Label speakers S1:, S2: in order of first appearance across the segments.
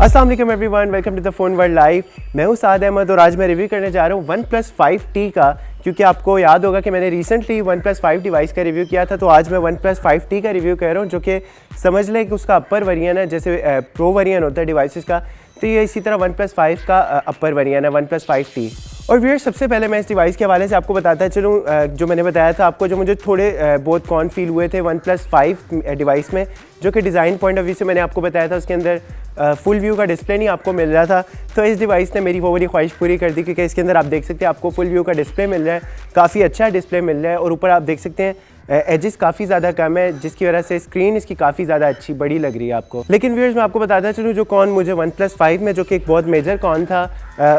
S1: अस्सलाम वालेकुम everyone, welcome to the phone world live. मैं हूं साद अहमद और आज मैं रिव्यू करने जा रहा हूं OnePlus 5T का, क्योंकि आपको याद होगा कि मैंने रिसेंटली OnePlus 5 डिवाइस का रिव्यू किया था। तो आज मैं OnePlus 5T का रिव्यू कर रहा हूं, जो कि समझ लें कि उसका अपर वेरिएंट है। जैसे प्रो वेरिएंट होता है डिवाइसेस का, तो ये इसी तरह OnePlus 5 का अपर वेरिएंट है, OnePlus 5T। और व्यूअर्स, सबसे पहले मैं इस डिवाइस के हवाले से आपको बताता चलूँ, जो मैंने बताया था आपको, जो मुझे थोड़े बहुत कॉन फील हुए थे OnePlus 5 डिवाइस में, जो कि डिज़ाइन पॉइंट ऑफ व्यू से मैंने आपको बताया था। उसके अंदर फुल व्यू का डिस्प्ले नहीं आपको मिल रहा था, तो इस डिवाइस ने मेरी वो वाली ख्वाहिश पूरी कर दी, क्योंकि इसके अंदर आप देख सकते हैं आपको फुल व्यू का डिस्प्ले मिल रहा है, काफ़ी अच्छा डिस्प्ले मिल रहा है। और ऊपर आप देख सकते हैं एजेस काफ़ी ज़्यादा कम है, जिसकी वजह से स्क्रीन इसकी काफ़ी ज़्यादा अच्छी बड़ी लग रही है आपको। लेकिन व्यूअर्स, मैं आपको बताता चलूँ, जो कॉन मुझे OnePlus 5 में, जो कि एक बहुत मेजर कॉन था,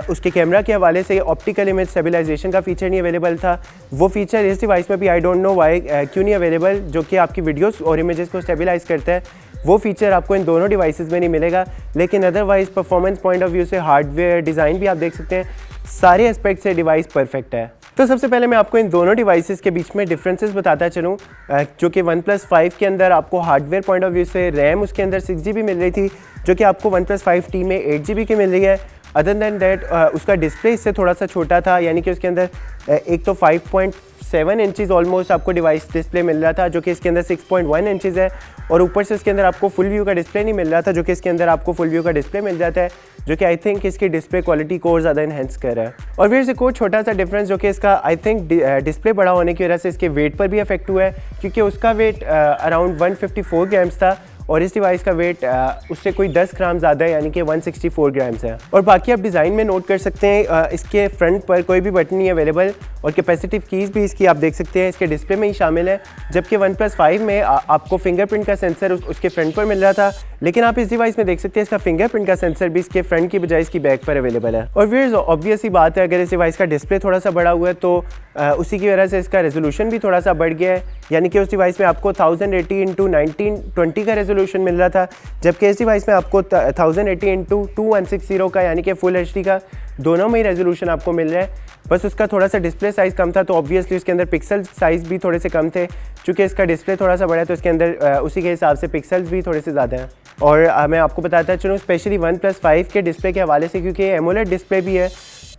S1: उसके कैमरा के हवाले से ऑप्टिकल इमेज स्टेबलाइजेशन का फीचर नहीं अवेलेबल था। वो फीचर इस डिवाइस में भी आई डोंट नो वाई क्यों नहीं अवेलेबल, जो कि आपकी वीडियोस और इमेजेस को स्टेबलाइज करता है। वो फीचर आपको इन दोनों डिवाइसेस में नहीं मिलेगा। लेकिन otherwise performance point of view से, हार्डवेयर डिज़ाइन भी आप देख सकते हैं, सारे एस्पेक्ट से डिवाइस परफेक्ट है। तो सबसे पहले मैं आपको इन दोनों डिवाइसेस के बीच में डिफरेंसेस बताता चलूँ, जो कि OnePlus 5 के अंदर आपको हार्डवेयर पॉइंट ऑफ व्यू से रैम उसके अंदर 6GB मिल रही थी, जो कि आपको OnePlus 5T में 8GB की मिल रही है। अदर दैन दैट उसका डिस्प्ले इससे थोड़ा सा छोटा था, यानी कि उसके अंदर एक तो 5.7 इंचज़ ऑलमोस्ट आपको डिवाइस डिस्प्ले मिल रहा था, जो कि इसके अंदर 6.1 इंचज़ है। और ऊपर से इसके अंदर आपको फुल व्यू का डिस्प्ले नहीं मिल रहा था, जो कि इसके अंदर आपको फुल व्यू का डिस्प्ले मिल जाता है, जो कि आई थिंक इसकी डिस्प्ले क्वालिटी को और ज़्यादा इन्हेंस कर रहा है। और फिर से कोई छोटा सा डिफरेंस, जो कि इसका आई थिंक डिस्प्ले बड़ा होने की वजह से इसके वेट पर भी अफेक्ट हुआ है, क्योंकि उसका वेट अराउंड 154 ग्राम्स था और इस डिवाइस का वेट उससे कोई 10 ग्राम ज़्यादा है, यानी कि 164 ग्राम्स है। और बाकी आप डिज़ाइन में नोट कर सकते हैं, इसके फ्रंट पर कोई भी बटन नहीं अवेलेबल और कैपेसिटिव कीज़ भी इसकी आप देख सकते हैं इसके डिस्प्ले में ही शामिल है। जबकि OnePlus 5 में आपको फिंगरप्रिंट का सेंसर उसके फ्रंट पर मिल रहा था, लेकिन आप इस डिवाइस में देख सकते हैं इसका फिंगरप्रिंट का सेंसर भी इसके फ्रंट की बजाय इसकी बैक पर अवेलेबल है। और फिर ऑब्वियस ही बात है, अगर इस डिवाइस का डिस्प्ले थोड़ा सा बड़ा हुआ है तो उसी की वजह से इसका रेजोल्यूशन भी थोड़ा सा बढ़ गया है, यानी कि उस डिवाइस में आपको 1080x1920 का रेजोल्यूशन मिल रहा था, जबकि इस डिवाइस में आपको 1080x2160 का, यानी कि फुल HD का, दोनों में ही रेजोल्यूशन आपको मिल रहा है। बस उसका थोड़ा सा डिस्प्ले साइज़ कम था, तो ऑब्वियसली उसके अंदर पिक्सल साइज़ भी थोड़े से कम थे। चूँकि इसका डिस्प्ले थोड़ा सा बड़ा है, तो इसके अंदर उसी के हिसाब से पिक्सल्स भी थोड़े से ज़्यादा हैं। और मैं आपको बताता चलूँ, स्पेशली OnePlus 5 के डिस्प्ले के हवाले से, क्योंकि एमोलेड डिस्प्ले भी है,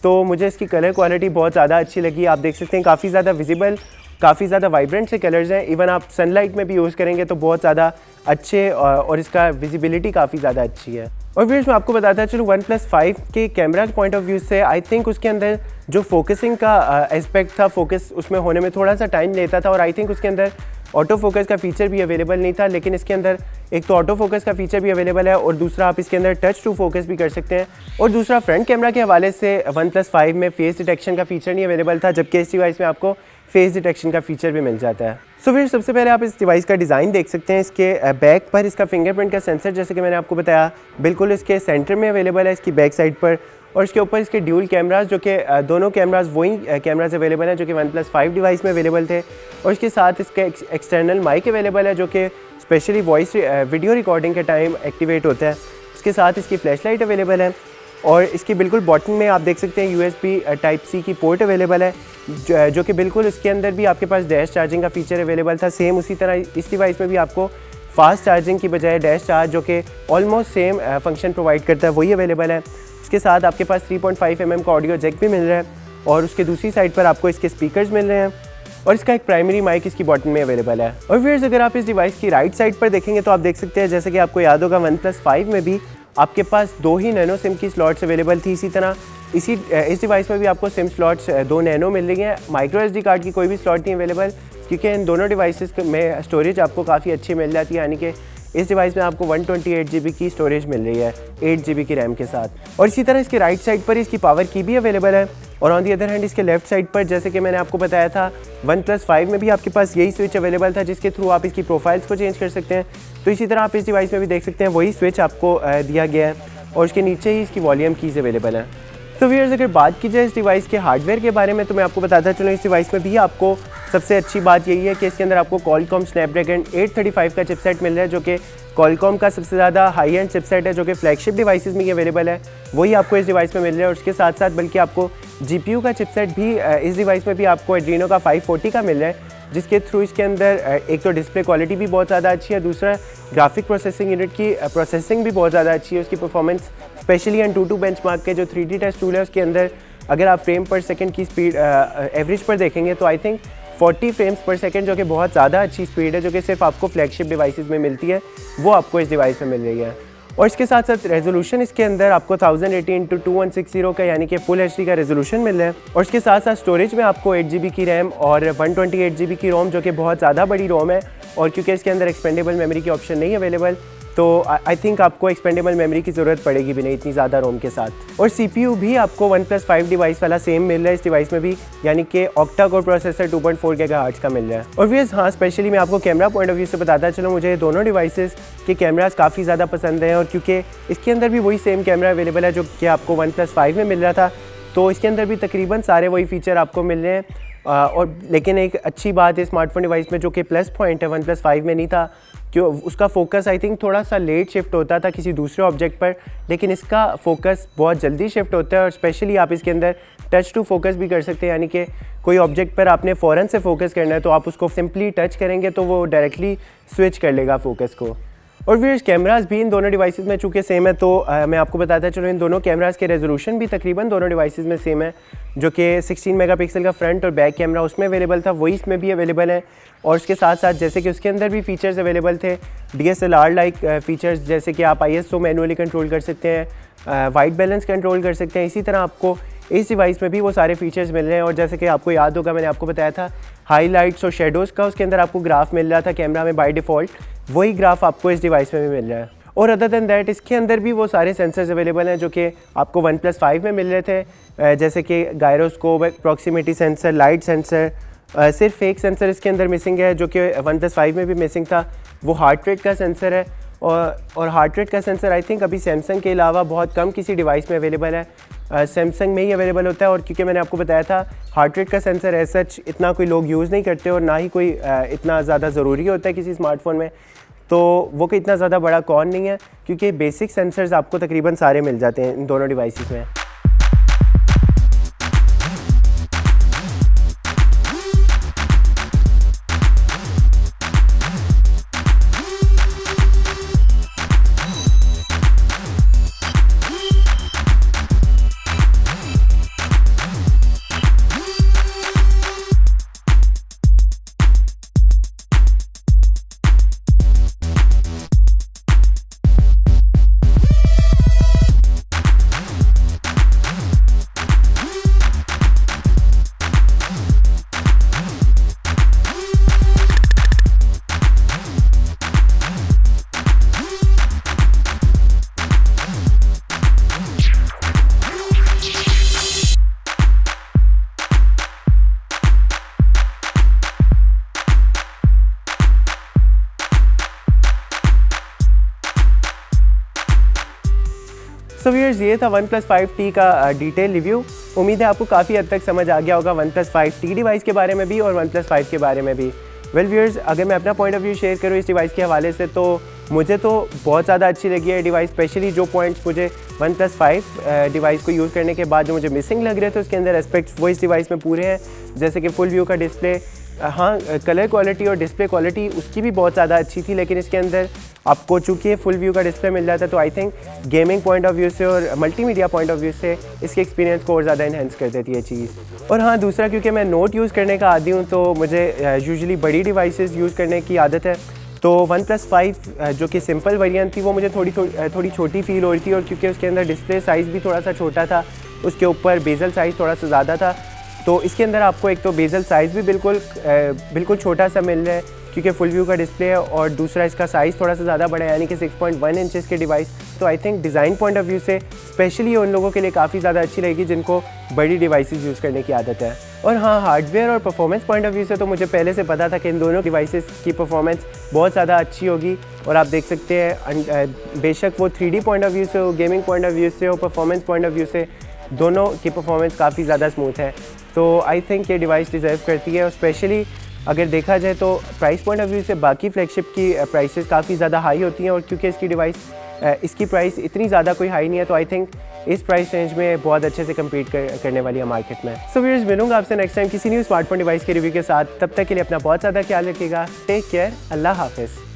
S1: तो मुझे इसकी कलर क्वालिटी बहुत ज़्यादा अच्छी लगी। आप देख सकते हैं काफ़ी ज़्यादा विजिबल, काफ़ी ज़्यादा वाइब्रेंट से कलर्स हैं। इवन आप सनलाइट में भी यूज़ करेंगे तो बहुत ज़्यादा अच्छे, और इसका विजिबिलिटी काफ़ी ज़्यादा अच्छी है। और फिर मैं आपको बताता चलूँ, OnePlus 5 के कैमरा पॉइंट ऑफ व्यू से आई थिंक उसके अंदर जो फोकसिंग का एस्पेक्ट था, फोकस उसमें होने में थोड़ा सा टाइम लेता था, और आई थिंक उसके अंदर ऑटो फोकस का फीचर भी अवेलेबल नहीं था। लेकिन इसके अंदर एक तो ऑटो फोकस का फीचर भी अवेलेबल है, और दूसरा आप इसके अंदर टच टू फोकस भी कर सकते हैं। और दूसरा, फ्रंट कैमरा के हवाले से OnePlus 5 में फेस डिटेक्शन का फीचर नहीं अवेलेबल था, जबकि इस डिवाइस में आपको फेस डिटेक्शन का फीचर भी मिल जाता है। सो फिर सबसे पहले आप इस डिवाइस का डिज़ाइन देख सकते हैं। इसके बैक पर इसका फिंगरप्रिंट का सेंसर, जैसे कि मैंने आपको बताया, बिल्कुल इसके सेंटर में अवेलेबल है, इसकी बैक साइड पर। और इसके ऊपर इसके ड्यूल कैमरास, जो कि दोनों कैमरास वही कैमरास अवेलेबल हैं जो कि OnePlus 5 डिवाइस में अवेलेबल थे। और इसके साथ इसके एक्सटर्नल माइक अवेलेबल है, जो कि स्पेशली वॉइस वीडियो रिकॉर्डिंग के टाइम एक्टिवेट होता है। इसके साथ इसकी फ्लैश लाइट अवेलेबल है, और इसकी बिल्कुल बॉटम में आप देख सकते हैं USB Type-C की पोर्ट अवेलेबल है, जो कि बिल्कुल इसके अंदर भी आपके पास डैश चार्जिंग का फीचर अवेलेबल था। सेम उसी तरह इस डिवाइस में भी आपको फास्ट चार्जिंग की बजाय डैश चार्ज, जो कि ऑलमोस्ट सेम फंक्शन प्रोवाइड करता है, वही अवेलेबल है। इसके साथ आपके पास 3.5 mm का ऑडियो जैक भी मिल रहा है, और उसके दूसरी साइड पर आपको इसके स्पीकर्स मिल रहे हैं, और इसका एक प्राइमरी माइक इसकी बॉटम में अवेलेबल है। और फिर अगर आप इस डिवाइस की राइट साइड पर देखेंगे तो आप देख सकते हैं, जैसे कि आपको याद होगा, OnePlus 5 में भी आपके पास 2 ही नैनो सिम की स्लॉट्स अवेलेबल थी। इसी तरह इस डिवाइस में भी आपको सिम स्लॉट्स 2 नैनो मिल रही हैं। माइक्रो SD कार्ड की कोई भी स्लॉट नहीं अवेलेबल, क्योंकि इन दोनों डिवाइसेस में स्टोरेज आपको काफ़ी अच्छी मिल जाती है, यानी कि इस डिवाइस में आपको 128GB की स्टोरेज मिल रही है 8GB की रैम के साथ। और इसी तरह इसके राइट साइड पर इसकी पावर की भी अवेलेबल है। और ऑन दी अदर हैंड इसके लेफ्ट साइड पर, जैसे कि मैंने आपको बताया था, OnePlus 5 में भी आपके पास यही स्विच अवेलेबल था, जिसके थ्रू आप इसकी प्रोफाइल्स को चेंज कर सकते हैं। तो इसी तरह आप इस डिवाइस में भी देख सकते हैं वही स्विच आपको दिया गया है, और उसके नीचे ही इसकी वॉल्यूम कीज़ अवेलेबल है। तो व्यूअर्स, अगर बात की जाए इस डिवाइस के हार्डवेयर के बारे में, तो मैं आपको बताता चलूँ, इस डिवाइस में भी आपको सबसे अच्छी बात यही है कि इसके अंदर आपको Qualcomm Snapdragon 835 का चिपसेट मिल रहा है, जो कि Qualcomm का सबसे ज़्यादा हाई एंड चिपसेट है, जो कि फ्लैगशिप डिवाइसेस में ही अवेलेबल है, वही आपको इस डिवाइस में मिल रहा है। और उसके साथ साथ बल्कि आपको GPU का चिपसेट भी इस डिवाइस में भी आपको Adreno का 540 का मिल रहा है, जिसके थ्रू इसके अंदर एक तो डिस्प्ले क्वालिटी भी बहुत ज़्यादा अच्छी है, दूसरा ग्राफिक प्रोसेसिंग यूनिट की प्रोसेसिंग भी बहुत ज़्यादा अच्छी है। उसकी परफॉर्मेंस स्पेशली Antutu बेंचमार्क के जो 3D टेस्ट टूल है उसके अंदर अगर आप फ्रेम पर सेकंड की स्पीड एवरेज पर देखेंगे तो आई थिंक 40 फ्रेम्स पर सेकंड, जो कि बहुत ज़्यादा अच्छी स्पीड है, जो कि सिर्फ आपको फ्लैगशिप डिवाइसेस में मिलती है, वो आपको इस डिवाइस में मिल रही है। और इसके साथ साथ रेजोल्यूशन इसके अंदर आपको 1080x2160 का यानी कि फुल HD का रेजोल्यूशन मिल रहा है। और इसके साथ साथ स्टोरेज में आपको 8GB की रैम और 128GB की रोम, जो कि बहुत ज़्यादा बड़ी रोम है। और क्योंकि इसके अंदर एक्सपेंडेबल मेमोरी की ऑप्शन नहीं अवेलेबल, तो आई थिंक आपको एक्सपेंडेबल मेमोरी की ज़रूरत पड़ेगी भी नहीं इतनी ज़्यादा रोम के साथ। और CPU भी आपको OnePlus 5 डिवाइस वाला सेम मिल रहा है इस डिवाइस में भी, यानी कि ऑक्टा कोर प्रोसेसर 2.4 GHz का मिल रहा है। और व्यूअर्स हाँ, स्पेशली मैं आपको कैमरा पॉइंट ऑफ व्यू से बताता चलो, मुझे दोनों डिवाइसेस के कैमरास काफ़ी ज़्यादा पसंद हैं। और क्योंकि इसके अंदर भी वही सेम कैमरा अवेलेबल है जो कि आपको OnePlus 5 में मिल रहा था, तो इसके अंदर भी तकरीबन सारे वही फीचर आपको मिल रहे हैं। और लेकिन एक अच्छी बात है स्मार्टफोन डिवाइस में, जो कि प्लस पॉइंट है, OnePlus 5 में नहीं था, क्यों उसका फोकस आई थिंक थोड़ा सा लेट शिफ्ट होता था किसी दूसरे ऑब्जेक्ट पर, लेकिन इसका फोकस बहुत जल्दी शिफ्ट होता है। और स्पेशली आप इसके अंदर टच टू फोकस भी कर सकते हैं, यानी कि कोई ऑब्जेक्ट पर आपने फ़ौरन से फोकस करना है तो आप उसको सिंपली टच करेंगे तो वो डायरेक्टली स्विच कर लेगा फोकस को। और फिर कैमरास भी इन दोनों डिवाइसेस में चूँकि सेम है, तो मैं आपको बताता चलो इन दोनों कैमरास के रेजोल्यूशन भी तकरीबन दोनों डिवाइसेस में सेम है, जो कि 16 मेगापिक्सल का फ्रंट और बैक कैमरा उसमें अवेलेबल था, वही इसमें भी अवेलेबल है। और उसके साथ साथ जैसे कि उसके अंदर भी फीचर्स अवेलेबल थे, DSLR लाइक फीचर्स, जैसे कि आप ISO मैनुअली कंट्रोल कर सकते हैं, वाइट बैलेंस कंट्रोल कर सकते हैं। इसी तरह आपको इस डिवाइस में भी वो सारे फीचर्स मिल रहे हैं। और जैसे कि आपको याद होगा, मैंने आपको बताया था हाईलाइट्स और शेडोज़ का उसके अंदर आपको ग्राफ मिल रहा था कैमरा में बाय डिफ़ॉल्ट, वही ग्राफ आपको इस डिवाइस में भी मिल रहा है। और अदर दैन दैट इसके अंदर भी वो सारे सेंसर्स अवेलेबल हैं जो कि आपको OnePlus 5 में मिल रहे थे, जैसे कि gyroscope, proximity sensor, light sensor. सिर्फ एक सेंसर इसके अंदर मिसिंग है जो कि OnePlus 5 में भी मिसिंग था, वो हार्ट रेट का सेंसर है। और हार्ट रेट का सेंसर आई थिंक अभी सैमसंग के अलावा बहुत कम किसी डिवाइस में अवेलेबल है, सैमसंग में ही अवेलेबल होता है। और क्योंकि मैंने आपको बताया था हार्ट रेट का सेंसर एज सच इतना कोई लोग यूज़ नहीं करते और ना ही कोई इतना ज़्यादा ज़रूरी होता है किसी स्मार्टफोन में, तो वो कोई इतना ज़्यादा बड़ा कौन नहीं है, क्योंकि बेसिक सेंसर्स आपको तकरीबन सारे मिल जाते हैं इन दोनों डिवाइसेस में। सो व्यूअर्स, ये था OnePlus 5T का डिटेल रिव्यू। उम्मीद है आपको काफ़ी हद तक समझ आ गया होगा OnePlus 5T डिवाइस के बारे में भी और OnePlus 5 के बारे में भी। वेल व्यूअर्स, अगर मैं अपना पॉइंट ऑफ व्यू शेयर करूँ इस डिवाइस के हवाले से, तो मुझे तो बहुत ज़्यादा अच्छी लगी है डिवाइस। स्पेशली जो पॉइंट्स मुझे OnePlus 5 डिवाइस को यूज़ करने के बाद जो मुझे मिसिंग लग रहे थे उसके अंदर एस्पेक्ट्स वो इस डिवाइस में पूरे हैं, जैसे कि फुल व्यू का डिस्प्ले। हाँ, कलर क्वालिटी और डिस्प्ले क्वालिटी उसकी भी बहुत ज़्यादा अच्छी थी, लेकिन इसके अंदर आपको चूँकि फुल व्यू का डिस्प्ले मिल जाता है, तो I think gaming point of view से और मल्टीमीडिया पॉइंट ऑफ व्यू से इसके एक्सपीरियंस को और ज़्यादा इन्हेंस कर देती है चीज़। और हाँ, दूसरा, क्योंकि मैं नोट यूज़ करने का आदी हूँ, तो मुझे यूजुअली बड़ी डिवाइसेस यूज़ करने की आदत है। तो OnePlus 5 जो कि सिंपल वेरिएंट थी, वो मुझे थोड़ी छोटी फील हो रही थी। और क्योंकि उसके अंदर डिस्प्ले साइज़ भी थोड़ा सा छोटा था, उसके ऊपर बेजल साइज़ थोड़ा सा ज़्यादा था, तो इसके अंदर आपको एक तो बेजल साइज़ भी बिल्कुल छोटा सा मिल रहा है क्योंकि फुल व्यू का डिस्प्ले है, और दूसरा इसका साइज़ थोड़ा सा ज़्यादा बड़ा है, यानी कि 6.1 इंचेस के डिवाइस। तो I think design point of view से स्पेशली उन लोगों के लिए काफ़ी ज़्यादा अच्छी लगेगी जिनको बड़ी डिवाइसेस यूज़ करने की आदत है। और हाँ, हार्डवेयर और परफॉर्मेंस पॉइंट ऑफ व्यू से तो मुझे पहले से पता था कि इन दोनों डिवाइसेस की परफॉर्मेंस बहुत ज़्यादा अच्छी होगी। और आप देख सकते हैं बेशक वो 3D पॉइंट ऑफ व्यू से हो, गेमिंग पॉइंट ऑफ व्यू से हो, परफॉर्मेंस पॉइंट ऑफ व्यू से, दोनों की परफॉर्मेंस काफ़ी ज़्यादा स्मूथ है। तो आई थिंक ये डिवाइस डिज़र्व करती है। और स्पेशली अगर देखा जाए तो प्राइस पॉइंट ऑफ व्यू से बाकी फ्लैगशिप की प्राइसेस काफ़ी ज़्यादा हाई होती हैं, और क्योंकि इसकी प्राइस इतनी ज़्यादा कोई हाई नहीं है, तो आई थिंक इस प्राइस रेंज में बहुत अच्छे से कम्पीट करने वाली है मार्केट में। सो व्यूअर्स, मिलूंगा आपसे नेक्स्ट टाइम किसी न्यू स्मार्टफोन डिवाइस के रिव्यू के साथ। तब तक के लिए अपना बहुत ज़्यादा ख्याल रखिएगा। टेक केयर, अल्लाह हाफिज़।